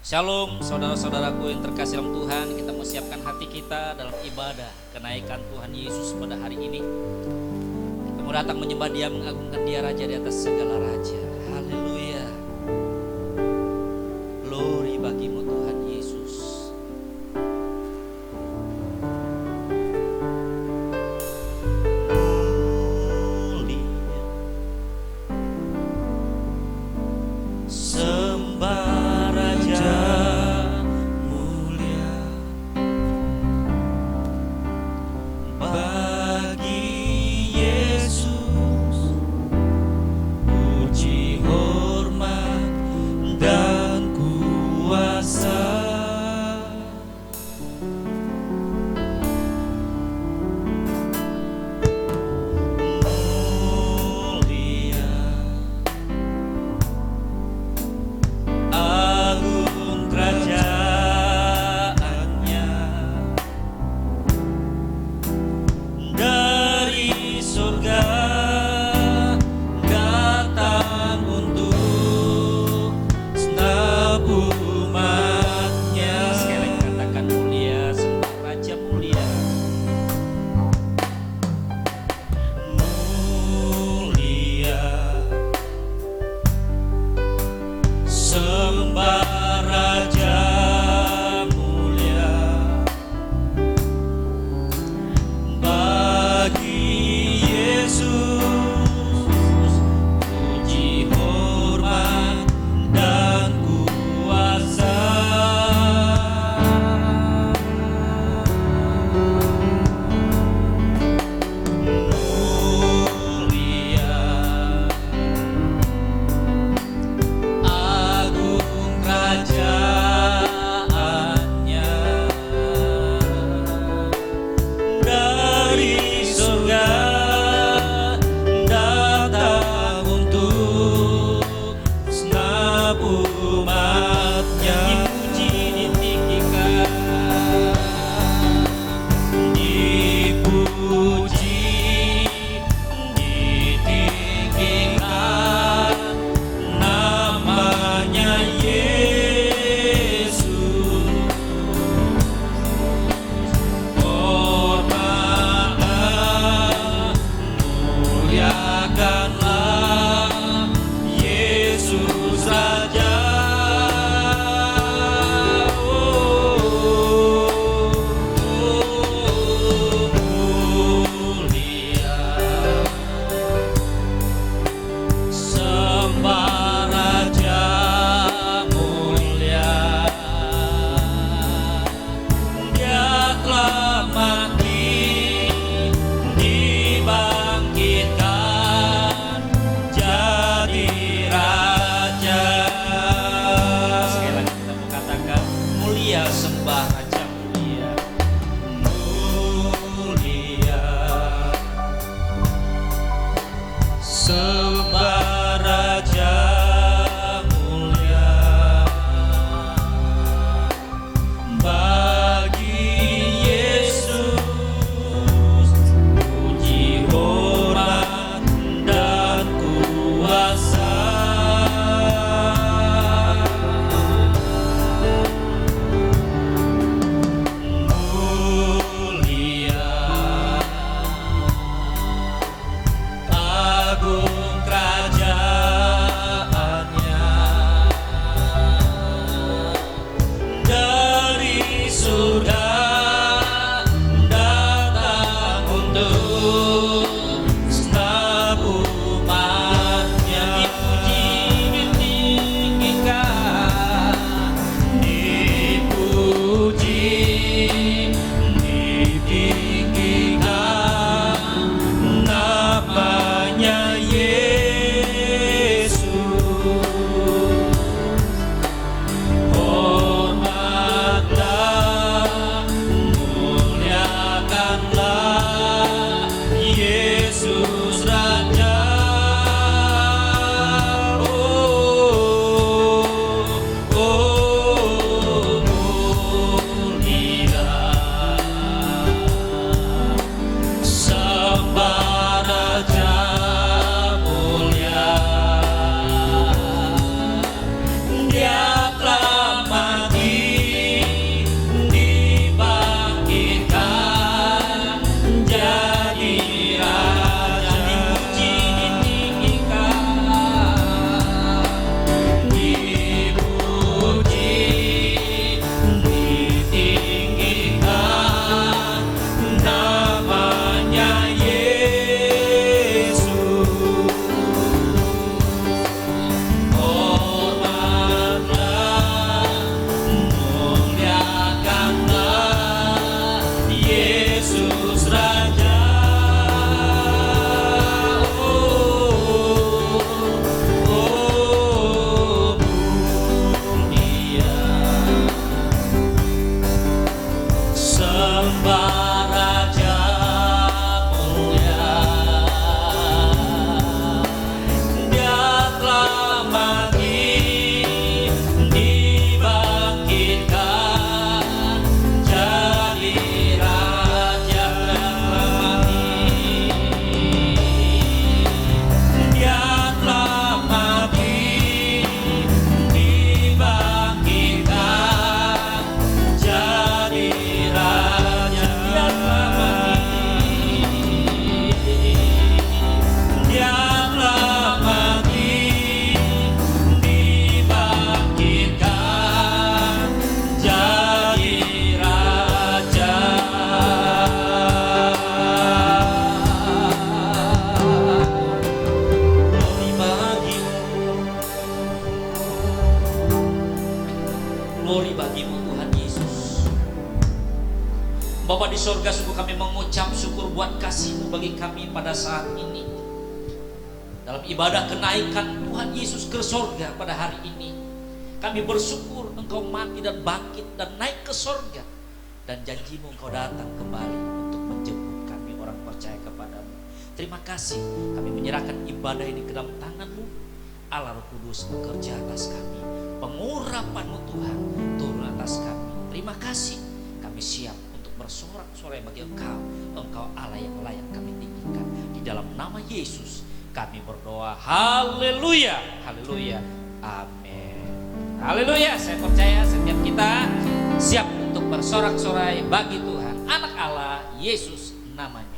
Shalom saudara-saudaraku yang terkasih dalam Tuhan. Kita mau siapkan hati kita dalam ibadah kenaikan Tuhan Yesus pada hari ini. Kita mau datang menyembah Dia, mengagungkan Dia, Raja di atas segala raja. Haleluya. Glory bagimu Tuhan Yesus. Agung Bapa di sorga, sungguh kami mengucap syukur buat kasih-Mu bagi kami pada saat ini. Dalam ibadah kenaikan Tuhan Yesus ke sorga pada hari ini, kami bersyukur Engkau mati dan bangkit dan naik ke sorga. Dan janji-Mu Engkau datang kembali untuk menjemput kami orang percaya kepadamu. Terima kasih, kami menyerahkan ibadah ini ke dalam tangan-Mu. Allah Roh Kudus bekerja atas kami. Pengurapan-Mu Tuhan turun atas kami. Terima kasih, kami siap untuk bersorak-sorai bagi Engkau. Engkau Allah yang layak kami tinggikan. Di dalam nama Yesus kami berdoa. Haleluya, haleluya, amin. Haleluya. Saya percaya setiap kita siap untuk bersorak-sorai bagi Tuhan. Anak Allah, Yesus namanya.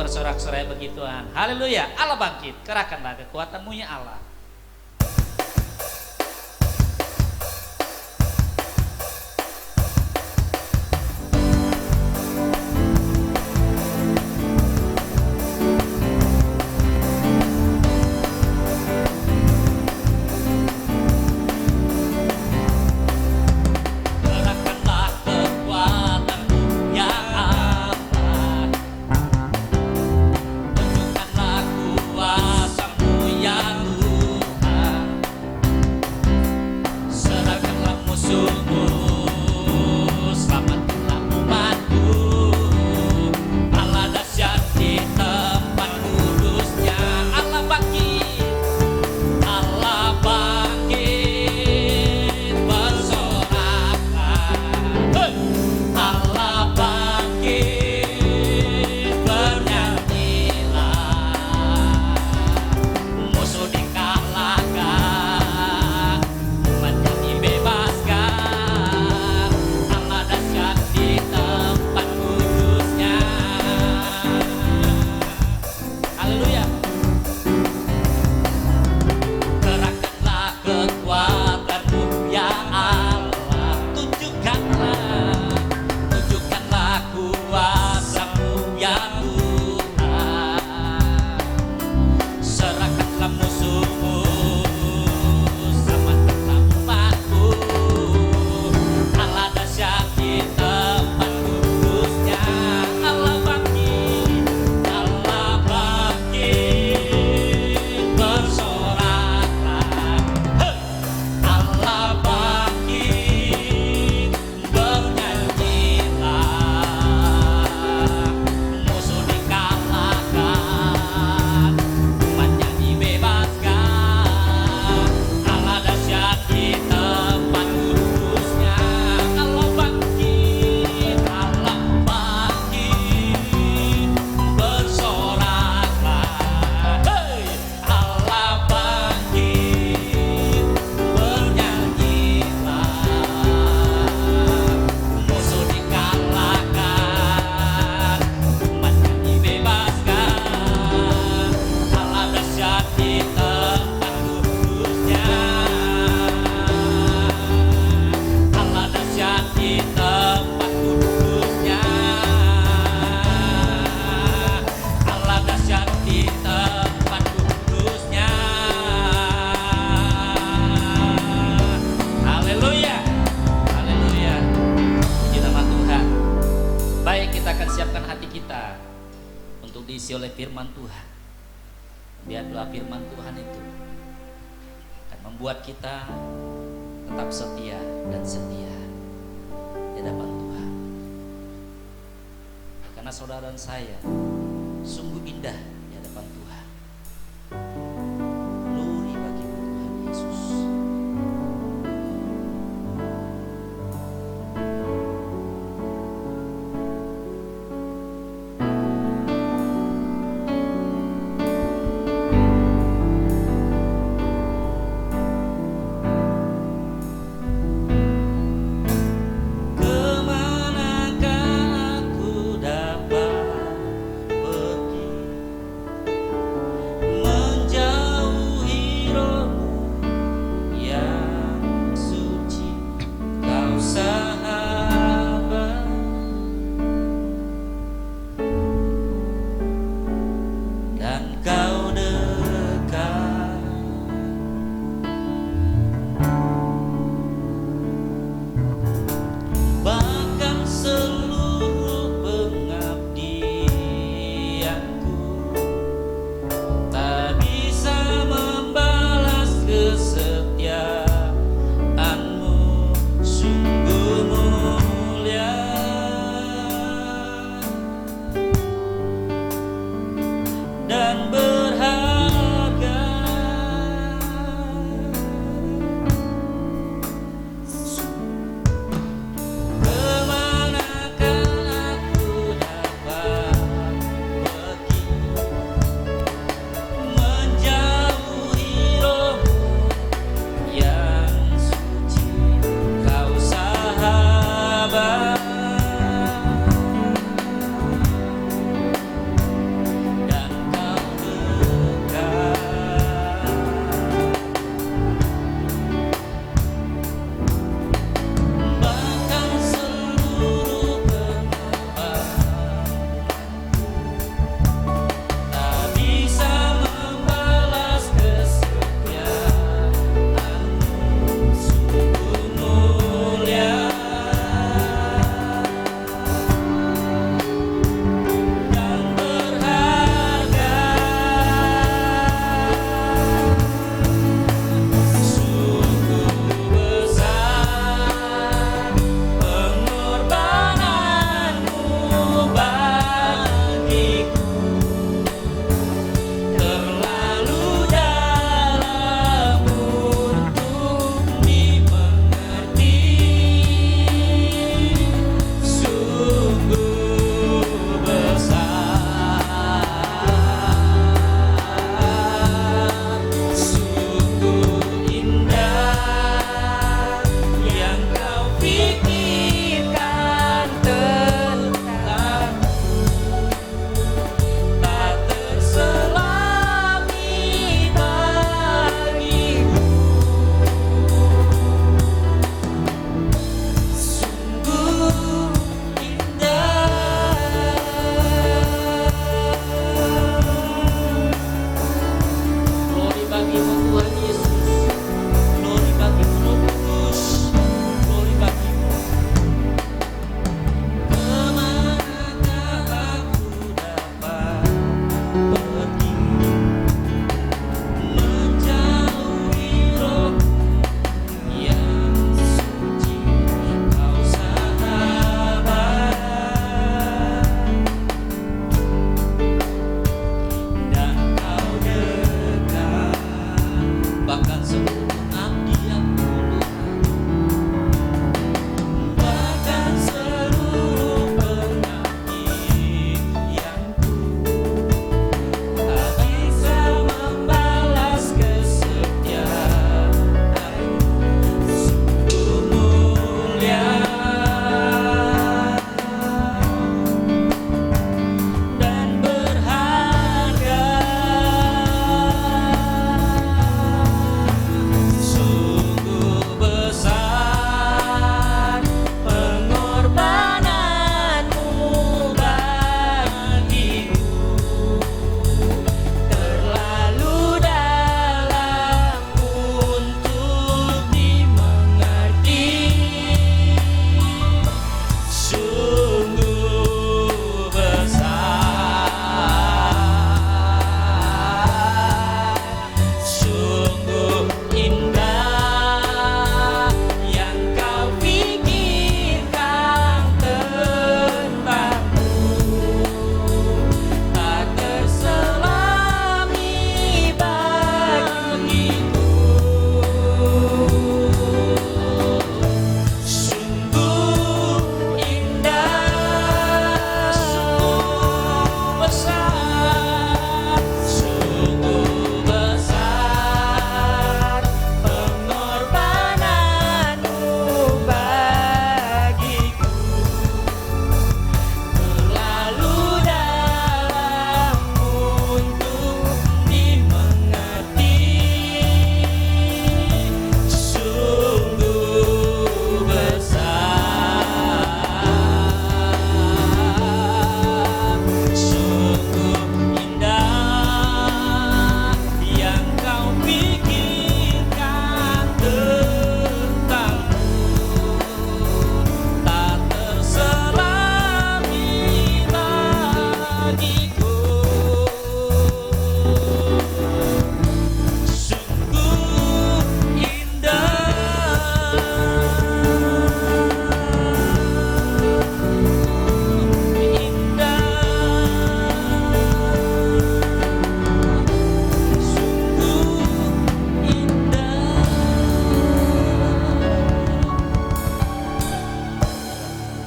Sorak-sorai bagi Tuhan. Haleluya. Allah bangkit. Kerahkanlah kekuatan-Mu ya Allah. Tunjukkanlah kuasa-Mu ya Tuhan. diisi oleh firman Tuhan. Biarlah firman Tuhan itu akan membuat kita tetap setia dan setia di hadapan Tuhan. Karena saudara dan saya sungguh indah di hadapan Tuhan. Glory bagimu Tuhan Yesus.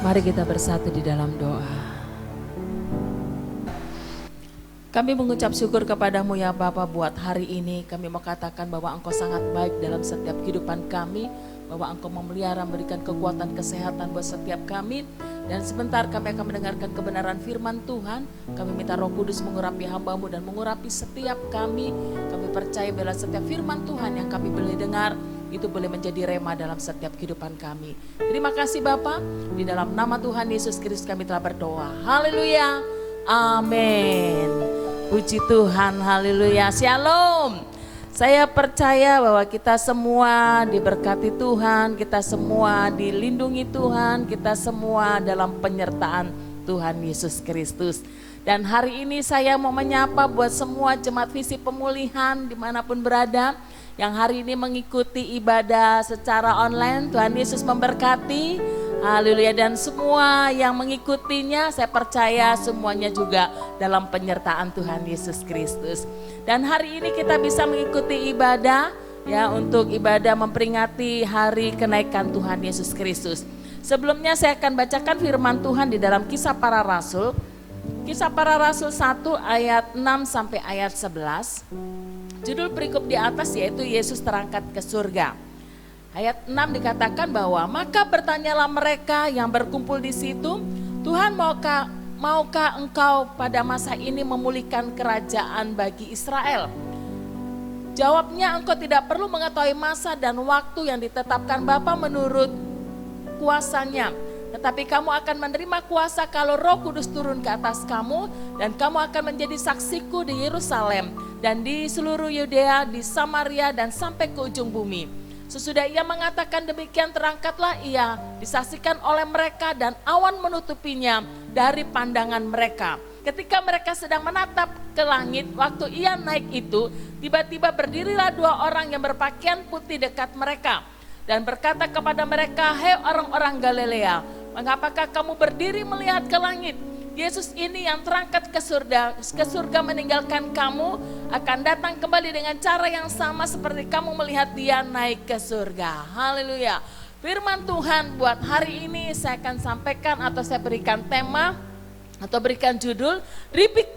Mari kita bersatu di dalam doa. Kami mengucap syukur kepadamu ya Bapa buat hari ini. Kami mau katakan bahwa Engkau sangat baik dalam setiap kehidupan kami. Bahwa Engkau memelihara, memberikan kekuatan kesehatan buat setiap kami. Dan sebentar kami akan mendengarkan kebenaran firman Tuhan. Kami minta Roh Kudus mengurapi hamba-Mu dan mengurapi setiap kami. Kami percaya bila setiap firman Tuhan yang kami boleh dengar, itu boleh menjadi rema dalam setiap kehidupan kami. Terima kasih Bapa. Di dalam nama Tuhan Yesus Kristus kami telah berdoa. Haleluya. Amin. Puji Tuhan, haleluya, shalom. Saya percaya bahwa kita semua diberkati Tuhan, kita semua dilindungi Tuhan, kita semua dalam penyertaan Tuhan Yesus Kristus. Dan hari ini saya mau menyapa buat semua jemaat visi pemulihan dimanapun berada, yang hari ini mengikuti ibadah secara online. Tuhan Yesus memberkati. Haleluya, dan semua yang mengikutinya saya percaya semuanya juga dalam penyertaan Tuhan Yesus Kristus. Dan hari ini kita bisa mengikuti ibadah ya, untuk ibadah memperingati hari kenaikan Tuhan Yesus Kristus. Sebelumnya saya akan bacakan firman Tuhan di dalam Kisah Para Rasul. Kisah Para Rasul 1 ayat 6 sampai ayat 11. Judul perikop di atas yaitu Yesus terangkat ke surga. Ayat 6 dikatakan bahwa maka bertanyalah mereka yang berkumpul di situ, Tuhan maukah engkau pada masa ini memulihkan kerajaan bagi Israel? Jawabnya, engkau tidak perlu mengetahui masa dan waktu yang ditetapkan Bapa menurut kuasanya. Tetapi kamu akan menerima kuasa kalau Roh Kudus turun ke atas kamu, dan kamu akan menjadi saksiku di Yerusalem dan di seluruh Yudea, di Samaria dan sampai ke ujung bumi. Sesudah ia mengatakan demikian, terangkatlah ia disaksikan oleh mereka dan awan menutupinya dari pandangan mereka. Ketika mereka sedang menatap ke langit, waktu ia naik itu, tiba-tiba berdirilah dua orang yang berpakaian putih dekat mereka dan berkata kepada mereka, "Hei orang-orang Galilea, mengapakah kamu berdiri melihat ke langit? Yesus ini yang terangkat ke surga meninggalkan kamu, akan datang kembali dengan cara yang sama seperti kamu melihat dia naik ke surga." Haleluya. Firman Tuhan buat hari ini saya akan sampaikan atau saya berikan tema atau berikan judul,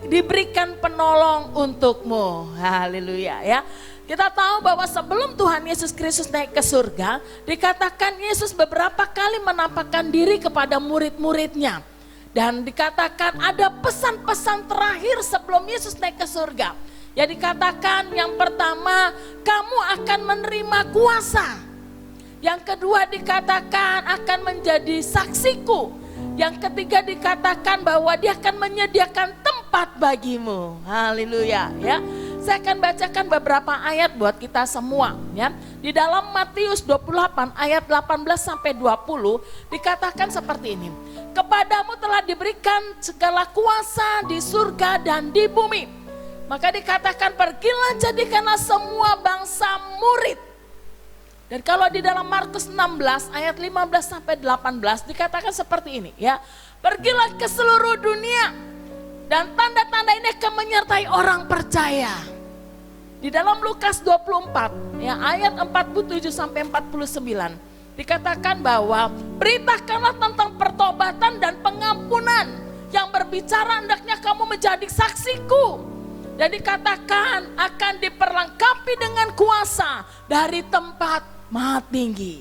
diberikan penolong untukmu. Haleluya ya. Kita tahu bahwa sebelum Tuhan Yesus Kristus naik ke surga, dikatakan Yesus beberapa kali menampakkan diri kepada murid-muridnya. Dan dikatakan ada pesan-pesan terakhir sebelum Yesus naik ke surga. Ya, dikatakan yang pertama, kamu akan menerima kuasa. Yang kedua dikatakan akan menjadi saksiku. Yang ketiga dikatakan bahwa dia akan menyediakan tempat bagimu. Haleluya ya. Saya akan bacakan beberapa ayat buat kita semua ya. Di dalam Matius 28 ayat 18 sampai 20 dikatakan seperti ini. Kepadamu telah diberikan segala kuasa di surga dan di bumi. Maka dikatakan pergilah jadikanlah semua bangsa murid. Dan kalau di dalam Markus 16 ayat 15 sampai 18 dikatakan seperti ini ya. Pergilah ke seluruh dunia dan tanda-tanda ini akan menyertai orang percaya. Di dalam Lukas 24 ya, ayat 47 sampai 49 dikatakan bahwa beritakanlah tentang pertobatan dan pengampunan, yang berbicara hendaknya kamu menjadi saksiku. Dan dikatakan akan diperlengkapi dengan kuasa dari tempat maha tinggi.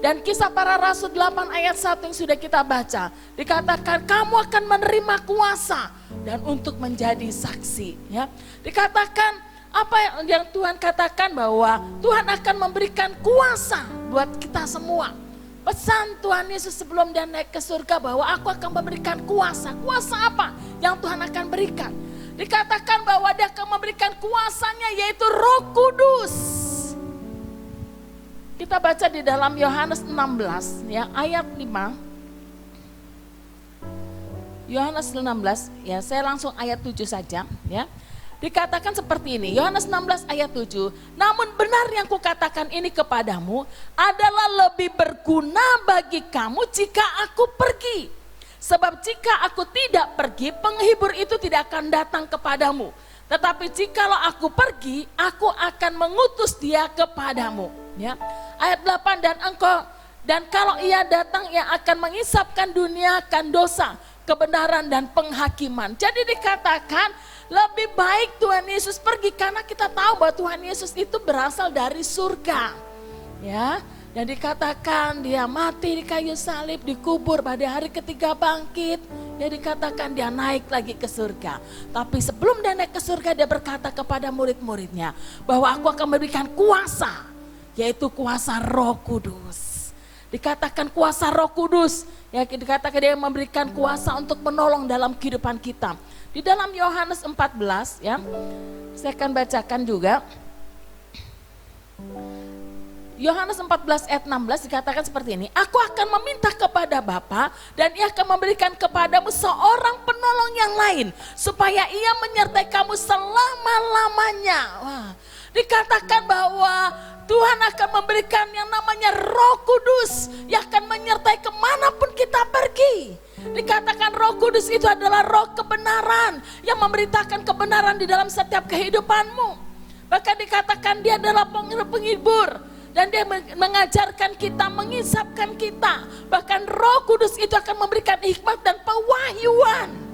Dan Kisah Para Rasul 8 ayat 1 yang sudah kita baca, dikatakan kamu akan menerima kuasa dan untuk menjadi saksi ya. Dikatakan apa yang Tuhan katakan bahwa Tuhan akan memberikan kuasa buat kita semua. Pesan Tuhan Yesus sebelum dia naik ke surga bahwa aku akan memberikan kuasa. Kuasa apa yang Tuhan akan berikan? Dikatakan bahwa dia akan memberikan kuasanya yaitu Roh Kudus. Kita baca di dalam Yohanes 16 ya, ayat 5. Yohanes 16 ya, saya langsung ayat 7 saja ya. Dikatakan seperti ini, Yohanes 16 ayat 7, namun benar yang kukatakan ini kepadamu adalah lebih berguna bagi kamu jika aku pergi. Sebab jika aku tidak pergi, penghibur itu tidak akan datang kepadamu. Tetapi jikalau aku pergi, aku akan mengutus dia kepadamu. Ya. Ayat 8, Dan kalau ia datang, ia akan mengisapkan dunia akan dosa, kebenaran dan penghakiman. Jadi dikatakan lebih baik Tuhan Yesus pergi karena kita tahu bahwa Tuhan Yesus itu berasal dari surga. Ya, dan dikatakan dia mati di kayu salib, dikubur, pada hari ketiga bangkit. Ya, dikatakan dia naik lagi ke surga. Tapi sebelum dia naik ke surga, dia berkata kepada murid-muridnya bahwa aku akan memberikan kuasa, yaitu kuasa Roh Kudus. Dikatakan kuasa Roh Kudus, ya, dikatakan dia memberikan kuasa untuk menolong dalam kehidupan kita. Di dalam Yohanes 14, ya, saya akan bacakan juga. Yohanes 14 ayat 16 dikatakan seperti ini. Aku akan meminta kepada Bapa dan ia akan memberikan kepadamu seorang penolong yang lain, supaya ia menyertai kamu selama-lamanya. Wah, dikatakan bahwa Tuhan akan memberikan yang namanya Roh Kudus yang akan menyertai kemanapun kita pergi. Dikatakan Roh Kudus itu adalah roh kebenaran yang memberitakan kebenaran di dalam setiap kehidupanmu. Bahkan dikatakan dia adalah penghibur dan dia mengajarkan kita, mengisapkan kita. Bahkan Roh Kudus itu akan memberikan hikmat dan pewahyuan.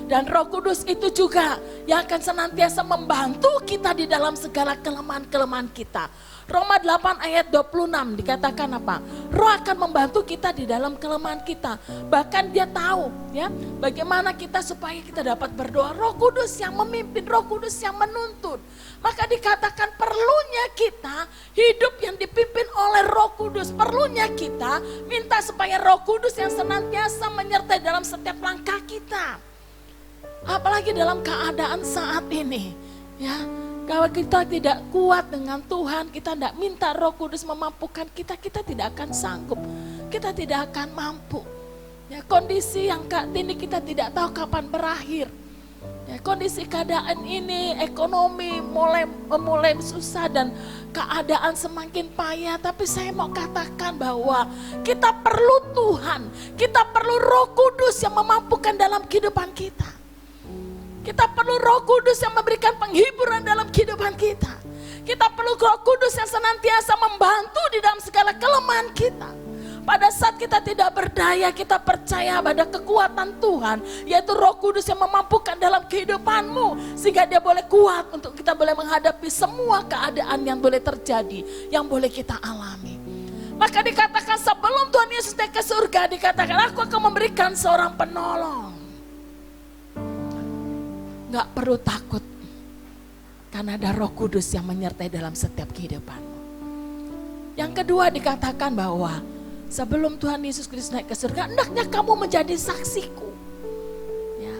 Dan Roh Kudus itu juga yang akan senantiasa membantu kita di dalam segala kelemahan-kelemahan kita. Roma 8 ayat 26 dikatakan apa? Roh akan membantu kita di dalam kelemahan kita. Bahkan dia tahu, ya, bagaimana kita supaya kita dapat berdoa. Roh Kudus yang memimpin, Roh Kudus yang menuntun. Maka dikatakan perlunya kita hidup yang dipimpin oleh Roh Kudus. Perlunya kita minta supaya Roh Kudus yang senantiasa menyertai dalam setiap langkah kita. Apalagi dalam keadaan saat ini, ya. Kalau kita tidak kuat dengan Tuhan, kita tidak minta Roh Kudus memampukan kita, kita tidak akan sanggup, kita tidak akan mampu. Ya, kondisi yang saat ini kita tidak tahu kapan berakhir. Ya, kondisi keadaan ini, ekonomi mulai susah dan keadaan semakin payah. Tapi saya mau katakan bahwa kita perlu Tuhan, kita perlu Roh Kudus yang memampukan dalam kehidupan kita. Kita perlu Roh Kudus yang memberikan penghiburan dalam kehidupan kita. Kita perlu Roh Kudus yang senantiasa membantu di dalam segala kelemahan kita. Pada saat kita tidak berdaya, kita percaya pada kekuatan Tuhan, yaitu Roh Kudus yang memampukan dalam kehidupanmu. Sehingga dia boleh kuat untuk kita boleh menghadapi semua keadaan yang boleh terjadi, yang boleh kita alami. Maka dikatakan sebelum Tuhan Yesus naik ke surga, dikatakan aku akan memberikan seorang penolong. Gak perlu takut, karena ada Roh Kudus yang menyertai dalam setiap kehidupanmu. Yang kedua dikatakan bahwa sebelum Tuhan Yesus Kristus naik ke surga, hendaknya kamu menjadi saksiku. Ya.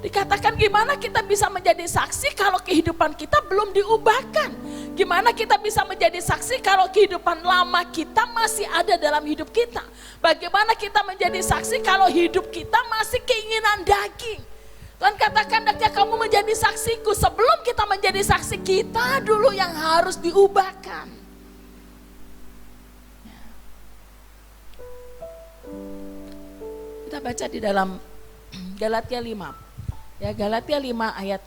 Dikatakan gimana kita bisa menjadi saksi kalau kehidupan kita belum diubahkan. Gimana kita bisa menjadi saksi kalau kehidupan lama kita masih ada dalam hidup kita. Bagaimana kita menjadi saksi kalau hidup kita masih keinginan daging. Tuhan katakan hendaknya kamu menjadi saksiku. Sebelum kita menjadi saksi, kita dulu yang harus diubahkan. Kita baca di dalam Galatia 5. Ya, Galatia 5 ayat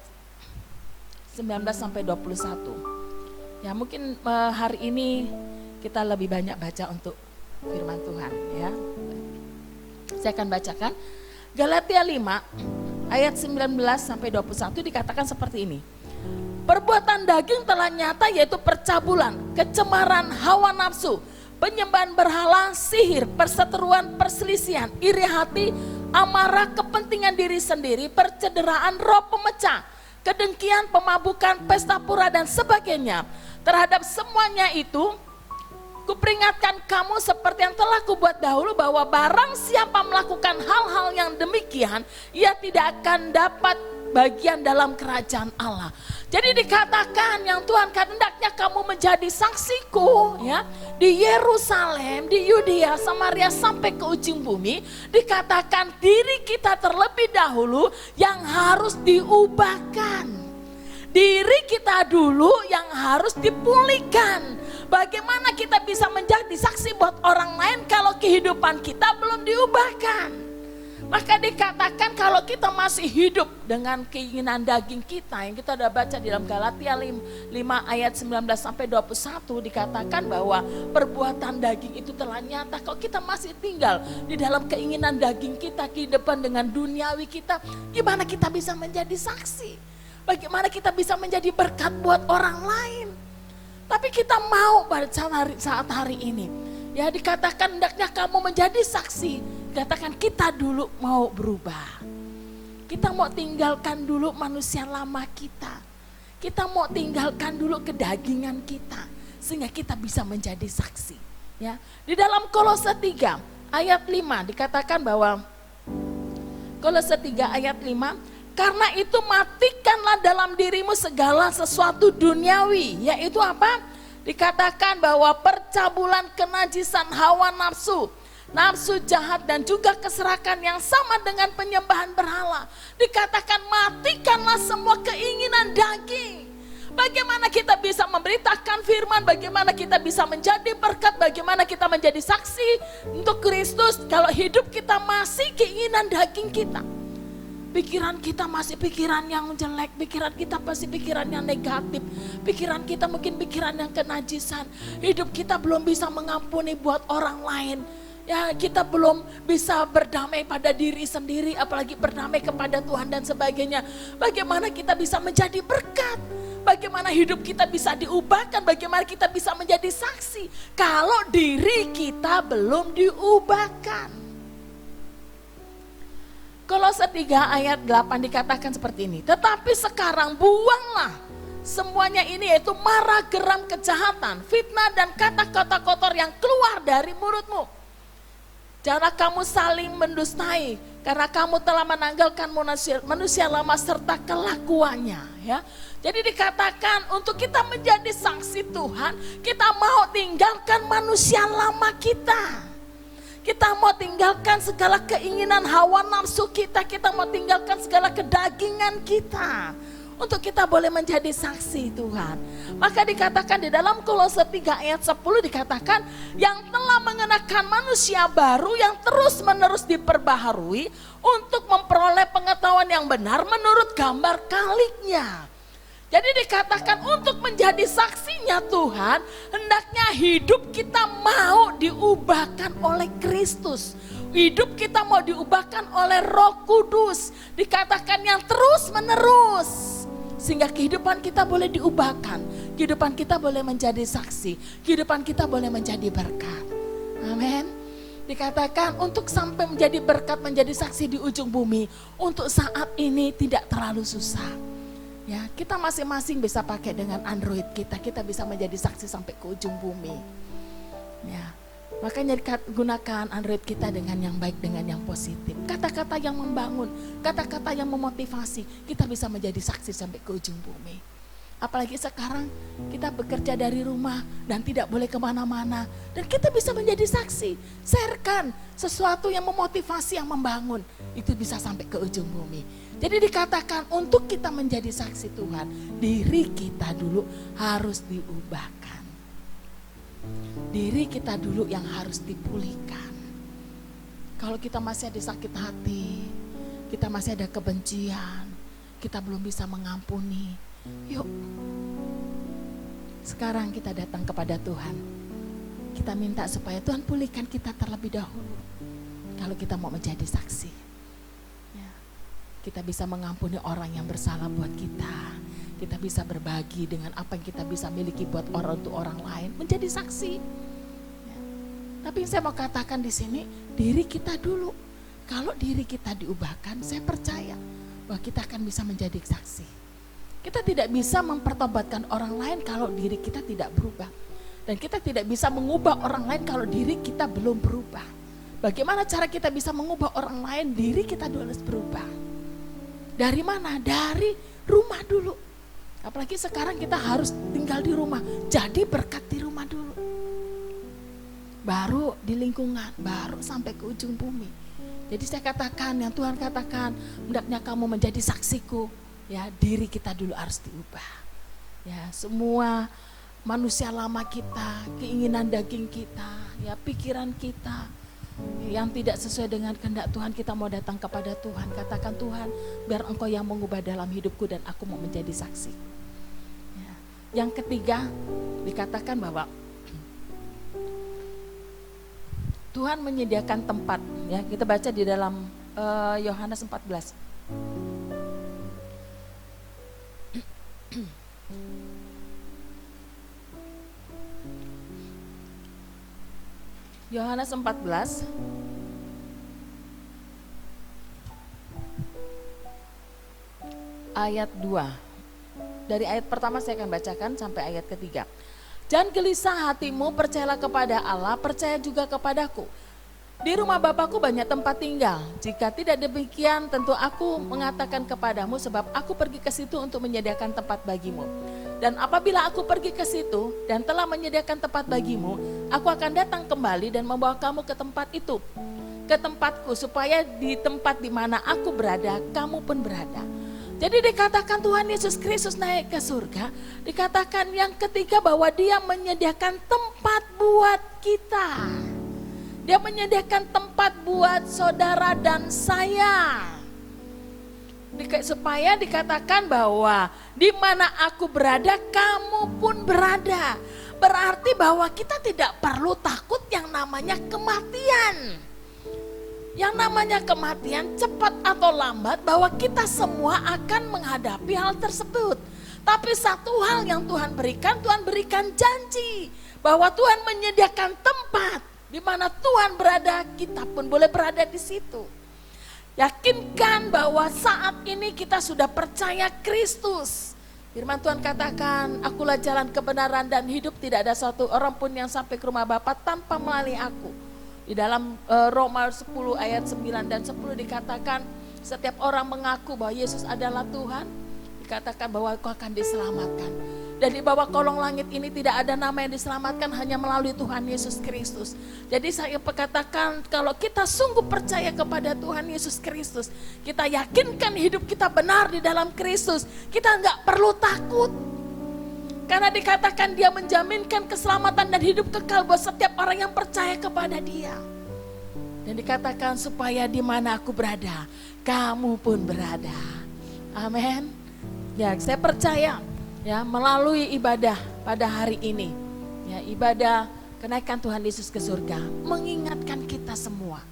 19 sampai 21. Ya, mungkin hari ini kita lebih banyak baca untuk firman Tuhan, ya. Saya akan bacakan Galatia 5 ayat 19 sampai 21 dikatakan seperti ini. Perbuatan daging telah nyata, yaitu percabulan, kecemaran hawa nafsu, penyembahan berhala, sihir, perseteruan, perselisihan, iri hati, amarah, kepentingan diri sendiri, percederaan, roh pemecah, kedengkian, pemabukan, pesta pura dan sebagainya. Terhadap semuanya itu kuperingatkan kamu seperti yang telah kubuat dahulu, bahwa barang siapa melakukan hal-hal yang demikian, ia tidak akan dapat bagian dalam kerajaan Allah. Jadi dikatakan yang Tuhan hendaknya kamu menjadi saksiku, ya, di Yerusalem, di Yudea, Samaria sampai ke ujung bumi. Dikatakan diri kita terlebih dahulu yang harus diubahkan. Diri kita dulu yang harus dipulihkan. Bagaimana kita bisa menjadi saksi buat orang lain kalau kehidupan kita belum diubahkan? Maka dikatakan kalau kita masih hidup dengan keinginan daging kita, yang kita udah baca di dalam Galatia 5 ayat 19 sampai 21, dikatakan bahwa perbuatan daging itu telah nyata. Kalau kita masih tinggal di dalam keinginan daging kita, kehidupan dengan duniawi kita, gimana kita bisa menjadi saksi? Bagaimana kita bisa menjadi berkat buat orang lain? Tapi kita mau pada saat hari ini, ya dikatakan hendaknya kamu menjadi saksi. Katakan kita dulu mau berubah. Kita mau tinggalkan dulu manusia lama kita. Kita mau tinggalkan dulu kedagingan kita. Sehingga kita bisa menjadi saksi. Ya, di dalam Kolose 3 ayat 5 dikatakan bahwa Kolose 3 ayat 5, karena itu matikanlah dalam dirimu segala sesuatu duniawi. Yaitu apa? Dikatakan bahwa percabulan, kenajisan, hawa nafsu, nafsu jahat dan juga keserakan yang sama dengan penyembahan berhala. Dikatakan matikanlah semua keinginan daging. Bagaimana kita bisa memberitakan firman, bagaimana kita bisa menjadi berkat, bagaimana kita menjadi saksi untuk Kristus kalau hidup kita masih keinginan daging kita. Pikiran kita masih pikiran yang jelek, pikiran kita masih pikiran yang negatif, pikiran kita mungkin pikiran yang kenajisan. Hidup kita belum bisa mengampuni buat orang lain. Ya, kita belum bisa berdamai pada diri sendiri, apalagi berdamai kepada Tuhan dan sebagainya. Bagaimana kita bisa menjadi berkat? Bagaimana hidup kita bisa diubahkan? Bagaimana kita bisa menjadi saksi kalau diri kita belum diubahkan? Kolose 3 ayat 8 dikatakan seperti ini. Tetapi sekarang buanglah semuanya ini, yaitu marah, geram, kejahatan, fitnah dan kata-kata kotor yang keluar dari mulutmu. Janganlah kamu saling mendustai, karena kamu telah menanggalkan manusia lama serta kelakuannya. Ya, jadi dikatakan untuk kita menjadi saksi Tuhan, kita mau tinggalkan manusia lama kita. Kita mau tinggalkan segala keinginan hawa nafsu kita, kita mau tinggalkan segala kedagingan kita. Untuk kita boleh menjadi saksi Tuhan. Maka dikatakan di dalam Kolose 3 ayat 10 dikatakan yang telah mengenakan manusia baru yang terus menerus diperbaharui untuk memperoleh pengetahuan yang benar menurut gambar kaliknya. Jadi dikatakan untuk menjadi saksinya Tuhan, hendaknya hidup kita mau diubahkan oleh Kristus. Hidup kita mau diubahkan oleh Roh Kudus. Dikatakan yang terus menerus. Sehingga kehidupan kita boleh diubahkan. Kehidupan kita boleh menjadi saksi. Kehidupan kita boleh menjadi berkat. Amin. Dikatakan untuk sampai menjadi berkat, menjadi saksi di ujung bumi. Untuk saat ini tidak terlalu susah. Ya, kita masing-masing bisa pakai dengan Android kita. Kita bisa menjadi saksi sampai ke ujung bumi. Ya. Makanya gunakan Android kita dengan yang baik, dengan yang positif. Kata-kata yang membangun, kata-kata yang memotivasi. Kita bisa menjadi saksi sampai ke ujung bumi. Apalagi sekarang kita bekerja dari rumah dan tidak boleh kemana-mana. Dan kita bisa menjadi saksi. Sharekan sesuatu yang memotivasi, yang membangun. Itu bisa sampai ke ujung bumi. Jadi dikatakan untuk kita menjadi saksi Tuhan, diri kita dulu harus diubahkan. Diri kita dulu yang harus dipulihkan. Kalau kita masih ada sakit hati, kita masih ada kebencian, kita belum bisa mengampuni, yuk sekarang kita datang kepada Tuhan. Kita minta supaya Tuhan pulihkan kita terlebih dahulu. Kalau kita mau menjadi saksi, ya, kita bisa mengampuni orang yang bersalah buat kita. Kita bisa berbagi dengan apa yang kita bisa miliki buat orang, untuk orang lain, menjadi saksi. Ya. Tapi saya mau katakan di sini, diri kita dulu. Kalau diri kita diubahkan, saya percaya bahwa kita akan bisa menjadi saksi. Kita tidak bisa mempertobatkan orang lain kalau diri kita tidak berubah. Dan kita tidak bisa mengubah orang lain kalau diri kita belum berubah. Bagaimana cara kita bisa mengubah orang lain? Diri kita dulu harus berubah. Dari mana? Dari rumah dulu. Apalagi sekarang kita harus tinggal di rumah. Jadi berkat di rumah dulu. Baru di lingkungan, baru sampai ke ujung bumi. Jadi saya katakan, yang Tuhan katakan, hendaknya kamu menjadi saksiku. Ya, diri kita dulu harus diubah. Ya, semua manusia lama kita, keinginan daging kita, ya pikiran kita, yang tidak sesuai dengan kehendak Tuhan, kita mau datang kepada Tuhan. Katakan, Tuhan, biar Engkau yang mengubah dalam hidupku dan aku mau menjadi saksi. Ya. Yang ketiga, dikatakan bahwa Tuhan menyediakan tempat. Ya, kita baca di dalam Yohanes 14. Yohanes 14 ayat 2. Dari ayat pertama saya akan bacakan sampai ayat ketiga. Jangan gelisah hatimu, percayalah kepada Allah, percaya juga kepadaku. Di rumah Bapakku banyak tempat tinggal. Jika tidak demikian, tentu aku mengatakan kepadamu, sebab aku pergi ke situ untuk menyediakan tempat bagimu. Dan apabila aku pergi ke situ dan telah menyediakan tempat bagimu, aku akan datang kembali dan membawa kamu ke tempat itu, ke tempatku, supaya di tempat di mana aku berada, kamu pun berada. Jadi dikatakan Tuhan Yesus Kristus naik ke surga, dikatakan yang ketiga bahwa Dia menyediakan tempat buat kita. Dia menyediakan tempat buat saudara dan saya. Supaya dikatakan bahwa di mana aku berada, kamu pun berada. Berarti bahwa kita tidak perlu takut yang namanya kematian. Yang namanya kematian cepat atau lambat, bahwa kita semua akan menghadapi hal tersebut. Tapi satu hal yang Tuhan berikan janji bahwa Tuhan menyediakan tempat di mana Tuhan berada, kita pun boleh berada di situ. Yakinkan bahwa saat ini kita sudah percaya Kristus. Firman Tuhan katakan, akulah jalan kebenaran dan hidup, tidak ada satu orang pun yang sampai ke rumah Bapa tanpa melalui aku. Di dalam Roma 10 ayat 9 dan 10 dikatakan, setiap orang mengaku bahwa Yesus adalah Tuhan, dikatakan bahwa kau akan diselamatkan. Dan di bawah kolong langit ini tidak ada nama yang diselamatkan, hanya melalui Tuhan Yesus Kristus. Jadi saya katakan, kalau kita sungguh percaya kepada Tuhan Yesus Kristus, kita yakinkan hidup kita benar di dalam Kristus, kita nggak perlu takut. Karena dikatakan Dia menjaminkan keselamatan dan hidup kekal buat setiap orang yang percaya kepada Dia. Dan dikatakan supaya di mana aku berada, kamu pun berada. Amin. Ya, saya percaya. Ya, melalui ibadah pada hari ini, ya, ibadah kenaikan Tuhan Yesus ke surga mengingatkan kita semua,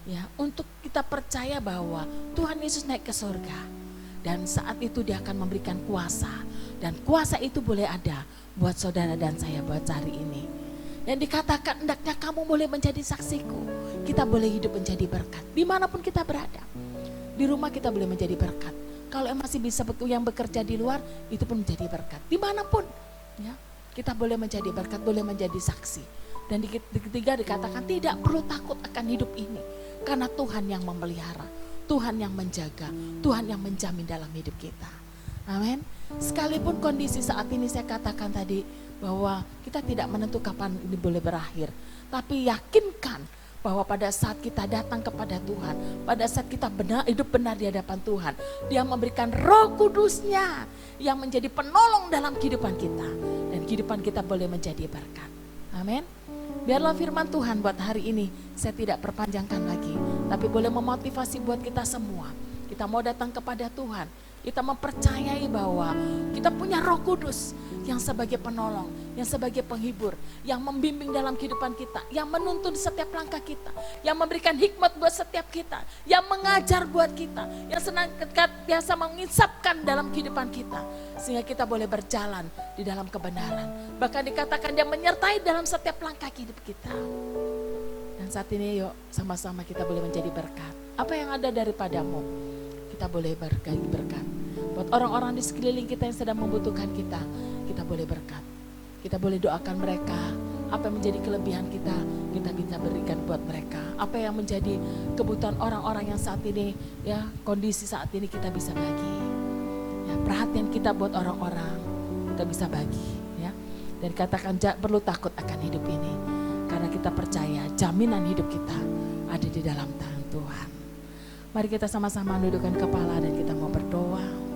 ya, untuk kita percaya bahwa Tuhan Yesus naik ke surga dan saat itu Dia akan memberikan kuasa, dan kuasa itu boleh ada buat saudara dan saya buat hari ini. Dan dikatakan hendaknya kamu boleh menjadi saksiku, kita boleh hidup menjadi berkat dimanapun kita berada. Di rumah kita boleh menjadi berkat. Kalau masih bisa yang bekerja di luar, itu pun menjadi berkat. Dimanapun, ya, kita boleh menjadi berkat, boleh menjadi saksi. Dan di ketiga dikatakan tidak perlu takut akan hidup ini. Karena Tuhan yang memelihara, Tuhan yang menjaga, Tuhan yang menjamin dalam hidup kita. Amin. Sekalipun kondisi saat ini saya katakan tadi, bahwa kita tidak menentu kapan ini boleh berakhir. Tapi yakinkan bahwa pada saat kita datang kepada Tuhan, pada saat kita hidup benar di hadapan Tuhan, Dia memberikan Roh Kudus-Nya yang menjadi penolong dalam kehidupan kita, dan kehidupan kita boleh menjadi berkat. Amin. Biarlah firman Tuhan buat hari ini saya tidak perpanjangkan lagi, tapi boleh memotivasi buat kita semua. Kita mau datang kepada Tuhan, kita mempercayai bahwa kita punya Roh Kudus yang sebagai penolong, yang sebagai penghibur, yang membimbing dalam kehidupan kita, yang menuntun setiap langkah kita, yang memberikan hikmat buat setiap kita, yang mengajar buat kita, yang senantiasa mengisapkan dalam kehidupan kita, sehingga kita boleh berjalan di dalam kebenaran. Bahkan dikatakan Dia menyertai dalam setiap langkah hidup kita. Dan saat ini yuk sama-sama kita boleh menjadi berkat. Apa yang ada daripadamu, kita boleh berbagi berkat. Buat orang-orang di sekeliling kita yang sedang membutuhkan kita, kita boleh berkat. Kita boleh doakan mereka, apa yang menjadi kelebihan kita, kita bisa berikan buat mereka. Apa yang menjadi kebutuhan orang-orang yang saat ini, ya, kondisi saat ini kita bisa bagi. Ya, perhatian kita buat orang-orang, kita bisa bagi, ya. Dan katakan perlu takut akan hidup ini, karena kita percaya jaminan hidup kita ada di dalam tangan Tuhan. Mari kita sama-sama dudukkan kepala dan kita mau berdoa.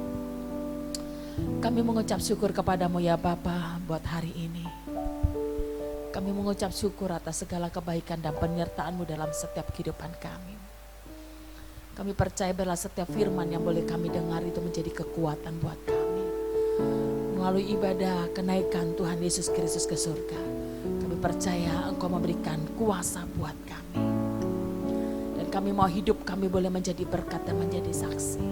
Kami mengucap syukur kepadamu ya Bapa buat hari ini. Kami mengucap syukur atas segala kebaikan dan penyertaan-Mu dalam setiap kehidupan kami. Kami percaya bahwa setiap firman yang boleh kami dengar itu menjadi kekuatan buat kami. Melalui ibadah kenaikan Tuhan Yesus Kristus ke surga, kami percaya Engkau memberikan kuasa buat kami. Dan kami mau hidup kami boleh menjadi berkat dan menjadi saksi.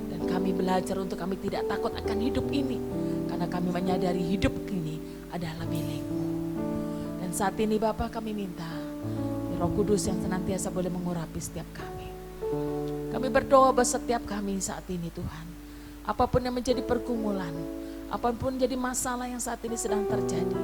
Dan kami belajar untuk kami tidak takut akan hidup ini, karena kami menyadari hidup ini adalah milik-Mu. Dan saat ini Bapa, kami minta Roh Kudus yang senantiasa boleh mengurapi setiap kami. Kami berdoa buat setiap kami saat ini Tuhan. Apapun yang menjadi pergumulan, apapun menjadi masalah yang saat ini sedang terjadi,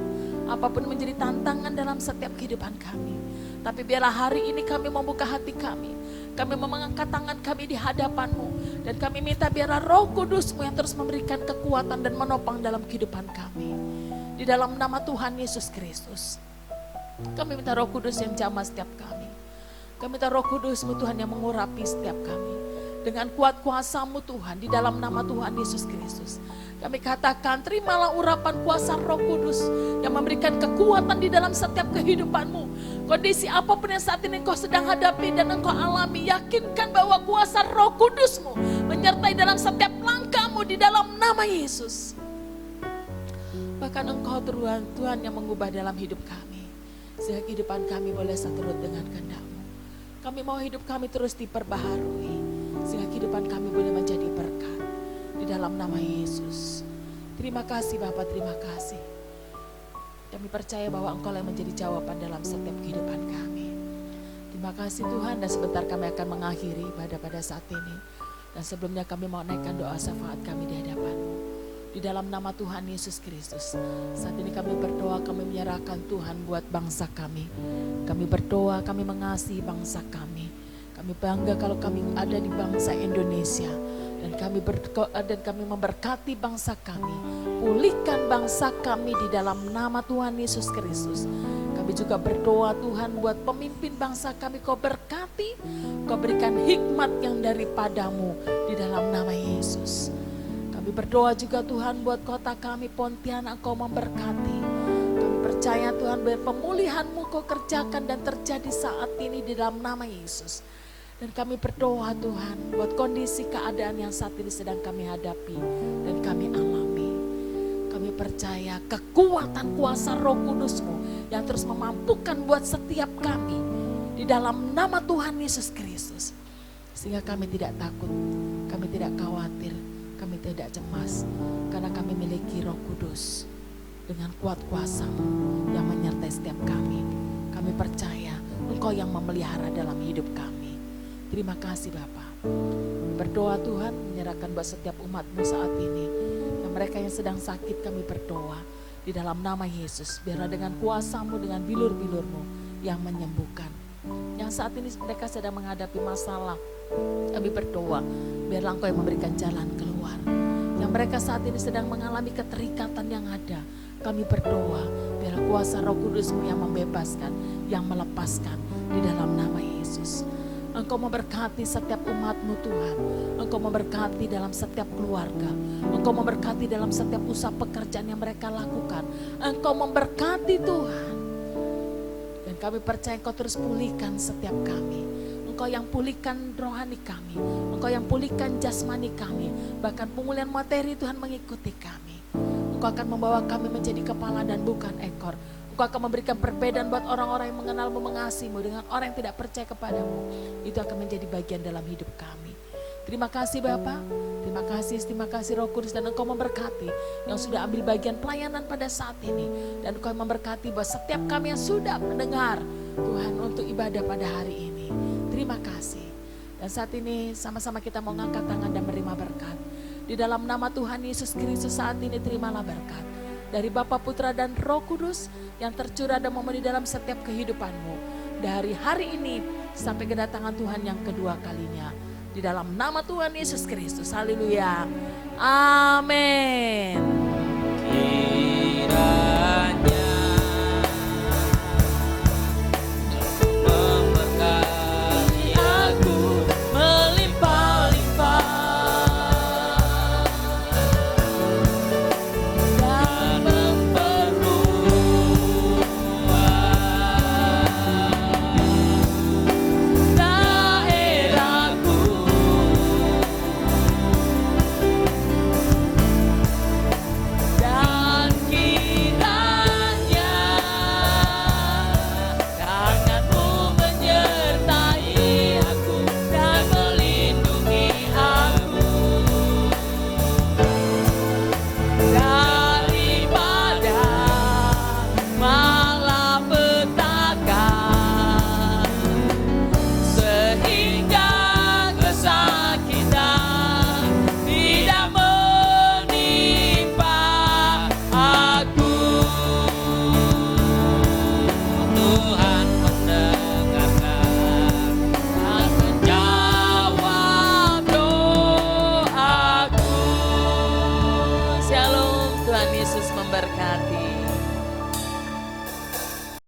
apapun menjadi tantangan dalam setiap kehidupan kami. Tapi biarlah hari ini kami membuka hati kami. Kami mengangkat tangan kami di hadapan-Mu. Dan kami minta biarlah Roh Kudus-Mu yang terus memberikan kekuatan dan menopang dalam kehidupan kami. Di dalam nama Tuhan Yesus Kristus. Kami minta Roh Kudus yang jamah setiap kami. Kami minta Roh Kudus-Mu Tuhan yang mengurapi setiap kami. Dengan kuat kuasa-Mu Tuhan di dalam nama Tuhan Yesus Kristus. Kami katakan terimalah urapan kuasa Roh Kudus yang memberikan kekuatan di dalam setiap kehidupan-Mu. Kondisi apapun yang saat ini Engkau sedang hadapi dan Engkau alami, yakinkan bahwa kuasa Roh Kudus-Mu menyertai dalam setiap langkah-Mu di dalam nama Yesus. Bahkan Engkau Tuhan yang mengubah dalam hidup kami. Sehingga kehidupan kami boleh seturut dengan kehendak-Mu. Kami mau hidup kami terus diperbaharui, sehingga kehidupan kami boleh menjadi berkat. Di dalam nama Yesus. Terima kasih Bapak, terima kasih. Kami percaya bahwa Engkau yang menjadi jawaban dalam setiap kehidupan kami. Terima kasih Tuhan, dan sebentar kami akan mengakhiri pada saat ini. Dan sebelumnya kami mau naikkan doa syafaat kami di hadapan-Mu. Di dalam nama Tuhan Yesus Kristus. Saat ini kami berdoa, kami menyerahkan Tuhan buat bangsa kami. Kami berdoa, kami mengasihi bangsa kami. Kami bangga kalau kami ada di bangsa Indonesia. Dan kami memberkati bangsa kami. Pulihkan bangsa kami di dalam nama Tuhan Yesus Kristus. Kami juga berdoa Tuhan buat pemimpin bangsa kami. Kau berkati, Kau berikan hikmat yang daripada-Mu di dalam nama Yesus. Kami berdoa juga Tuhan buat kota kami Pontianak, Kau memberkati. Kami percaya Tuhan bahwa pemulihan-Mu Kau kerjakan dan terjadi saat ini di dalam nama Yesus. Dan kami berdoa Tuhan buat kondisi keadaan yang saat ini sedang kami hadapi dan kami alami. Kami percaya kekuatan kuasa Roh Kudus-Mu yang terus memampukan buat setiap kami di dalam nama Tuhan Yesus Kristus. Sehingga kami tidak takut, kami tidak khawatir, kami tidak cemas, karena kami memiliki Roh Kudus dengan kuat kuasa-Mu yang menyertai setiap kami. Kami percaya Engkau yang memelihara dalam hidup kami. Terima kasih Bapa. Berdoa Tuhan, menyerahkan buat setiap umat-Mu saat ini. Yang mereka yang sedang sakit kami berdoa di dalam nama Yesus. Biarlah dengan kuasa-Mu, dengan bilur-bilur-Mu yang menyembuhkan. Yang saat ini mereka sedang menghadapi masalah, kami berdoa biarlah Engkau yang memberikan jalan keluar. Yang mereka saat ini sedang mengalami keterikatan yang ada, kami berdoa biarlah kuasa Roh Kudus-Mu yang membebaskan, yang melepaskan di dalam nama Yesus. Engkau memberkati setiap umat-Mu Tuhan. Engkau memberkati dalam setiap keluarga. Engkau memberkati dalam setiap usaha pekerjaan yang mereka lakukan. Engkau memberkati Tuhan. Dan kami percaya Engkau terus pulihkan setiap kami. Engkau yang pulihkan rohani kami. Engkau yang pulihkan jasmani kami. Bahkan pemulihan materi Tuhan mengikuti kami. Engkau akan membawa kami menjadi kepala dan bukan ekor. Engkau akan memberikan perbedaan buat orang-orang yang mengenal-Mu, mengasihi-Mu dengan orang yang tidak percaya kepada-Mu. Itu akan menjadi bagian dalam hidup kami. Terima kasih Bapa, terima kasih Roh Kudus, dan Engkau memberkati yang sudah ambil bagian pelayanan pada saat ini. Dan Engkau memberkati buat setiap kami yang sudah mendengar Tuhan untuk ibadah pada hari ini. Terima kasih. Dan saat ini sama-sama kita mau ngangkat tangan dan menerima berkat. Di dalam nama Tuhan Yesus Kristus saat ini terimalah berkat dari Bapa, Putra, dan Roh Kudus yang tercurah dan memenuhi dalam setiap kehidupan-Mu. Dari hari ini sampai kedatangan Tuhan yang kedua kalinya. Di dalam nama Tuhan Yesus Kristus. Haleluya. Amin. Kira